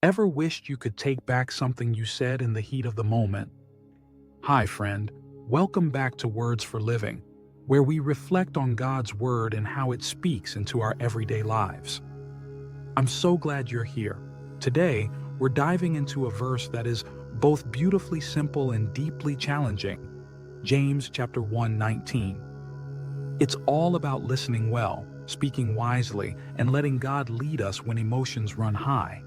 Ever wished you could take back something you said in the heat of the moment? Hi, friend. Welcome back to Words for Living, where we reflect on God's Word and how it speaks into our everyday lives. I'm so glad you're here. Today, we're diving into a verse that is both beautifully simple and deeply challenging. James chapter 1:19. It's all about listening well, speaking wisely, and letting God lead us when emotions run high.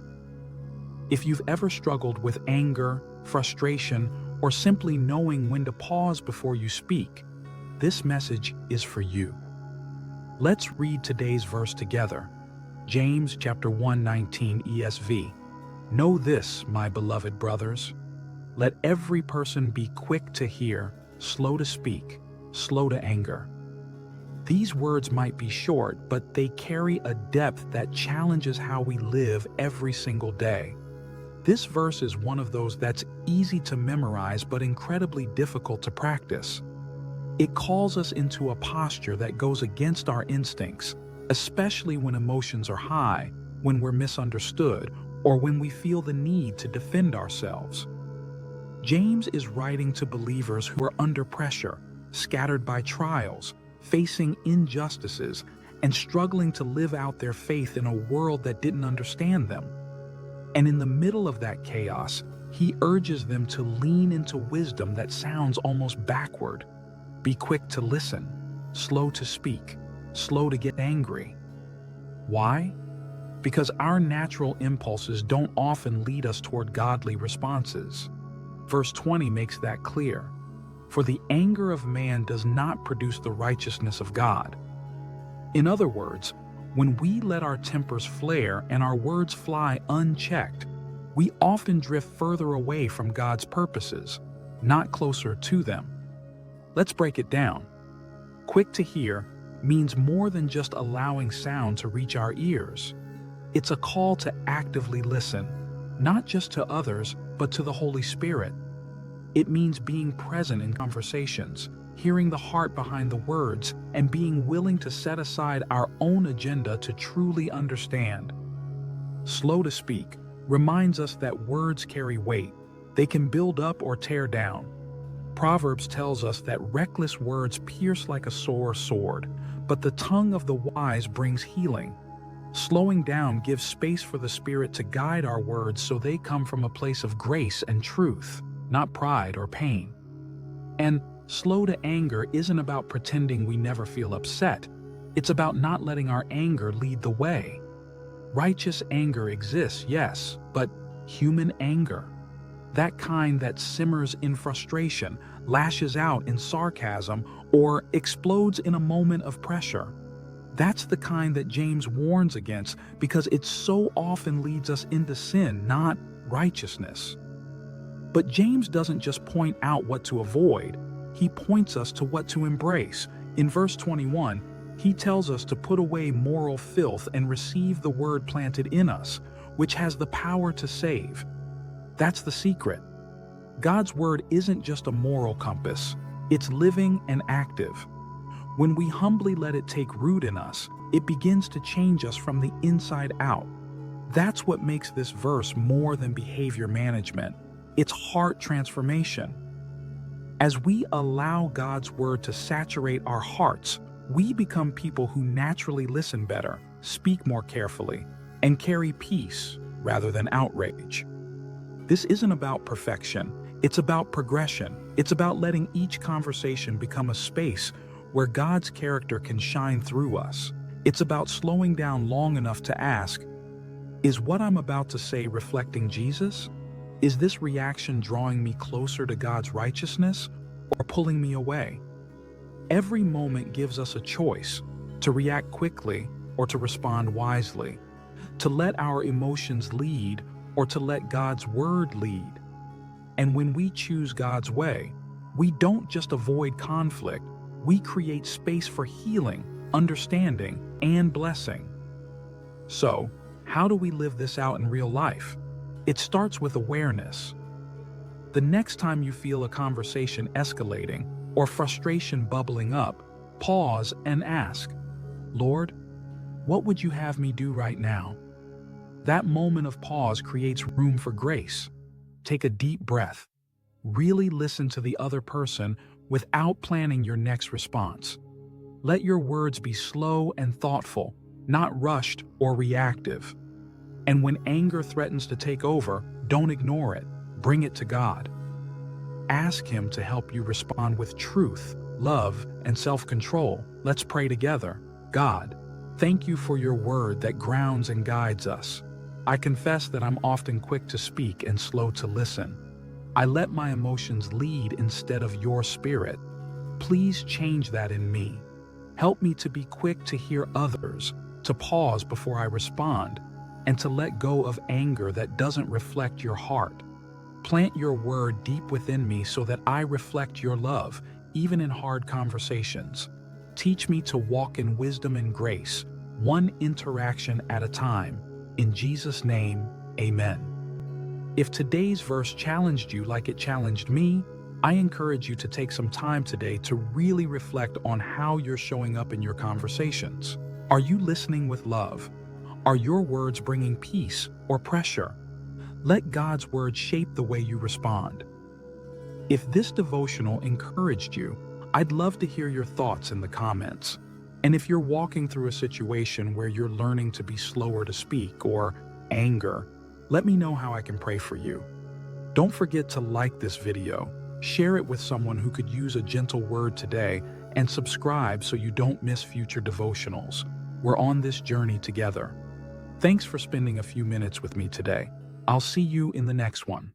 If you've ever struggled with anger, frustration, or simply knowing when to pause before you speak, this message is for you. Let's read today's verse together. James chapter 1:19 ESV. Know this, my beloved brothers. Let every person be quick to hear, slow to speak, slow to anger. These words might be short, but they carry a depth that challenges how we live every single day. This verse is one of those that's easy to memorize but incredibly difficult to practice. It calls us into a posture that goes against our instincts, especially when emotions are high, when we're misunderstood, or when we feel the need to defend ourselves. James is writing to believers who are under pressure, scattered by trials, facing injustices, and struggling to live out their faith in a world that didn't understand them. And in the middle of that chaos, he urges them to lean into wisdom that sounds almost backward. Be quick to listen, slow to speak, slow to get angry. Why? Because our natural impulses don't often lead us toward godly responses. Verse 20 makes that clear. For the anger of man does not produce the righteousness of God. In other words, when we let our tempers flare and our words fly unchecked, we often drift further away from God's purposes, not closer to them. Let's break it down. Quick to hear means more than just allowing sound to reach our ears. It's a call to actively listen, not just to others, but to the Holy Spirit. It means being present in conversations, hearing the heart behind the words, and being willing to set aside our own agenda to truly understand. Slow to speak reminds us that words carry weight. They can build up or tear down. Proverbs tells us that reckless words pierce like a sore sword, but the tongue of the wise brings healing. Slowing down gives space for the Spirit to guide our words so they come from a place of grace and truth, not pride or pain. And slow to anger isn't about pretending we never feel upset. It's about not letting our anger lead the way. Righteous anger exists, yes, but human anger, that kind that simmers in frustration, lashes out in sarcasm, or explodes in a moment of pressure. That's the kind that James warns against because it so often leads us into sin, not righteousness. But James doesn't just point out what to avoid. He points us to what to embrace. In verse 21, he tells us to put away moral filth and receive the word planted in us, which has the power to save. That's the secret. God's word isn't just a moral compass. It's living and active. When we humbly let it take root in us, it begins to change us from the inside out. That's what makes this verse more than behavior management. It's heart transformation. As we allow God's word to saturate our hearts, we become people who naturally listen better, speak more carefully, and carry peace rather than outrage. This isn't about perfection. It's about progression. It's about letting each conversation become a space where God's character can shine through us. It's about slowing down long enough to ask, is what I'm about to say reflecting Jesus? Is this reaction drawing me closer to God's righteousness or pulling me away? Every moment gives us a choice to react quickly or to respond wisely, to let our emotions lead or to let God's word lead. And when we choose God's way, we don't just avoid conflict, we create space for healing, understanding, and blessing. So, how do we live this out in real life? It starts with awareness. The next time you feel a conversation escalating or frustration bubbling up, pause and ask, Lord, what would you have me do right now? That moment of pause creates room for grace. Take a deep breath. Really listen to the other person without planning your next response. Let your words be slow and thoughtful, not rushed or reactive. And when anger threatens to take over, don't ignore it. Bring it to God. Ask Him to help you respond with truth, love, and self-control. Let's pray together. God, thank you for your word that grounds and guides us. I confess that I'm often quick to speak and slow to listen. I let my emotions lead instead of your spirit. Please change that in me. Help me to be quick to hear others, to pause before I respond, and to let go of anger that doesn't reflect your heart. Plant your word deep within me so that I reflect your love, even in hard conversations. Teach me to walk in wisdom and grace, one interaction at a time. In Jesus' name, amen. If today's verse challenged you like it challenged me, I encourage you to take some time today to really reflect on how you're showing up in your conversations. Are you listening with love? Are your words bringing peace or pressure? Let God's word shape the way you respond. If this devotional encouraged you, I'd love to hear your thoughts in the comments. And if you're walking through a situation where you're learning to be slower to speak or anger, let me know how I can pray for you. Don't forget to like this video, share it with someone who could use a gentle word today, and subscribe so you don't miss future devotionals. We're on this journey together. Thanks for spending a few minutes with me today. I'll see you in the next one.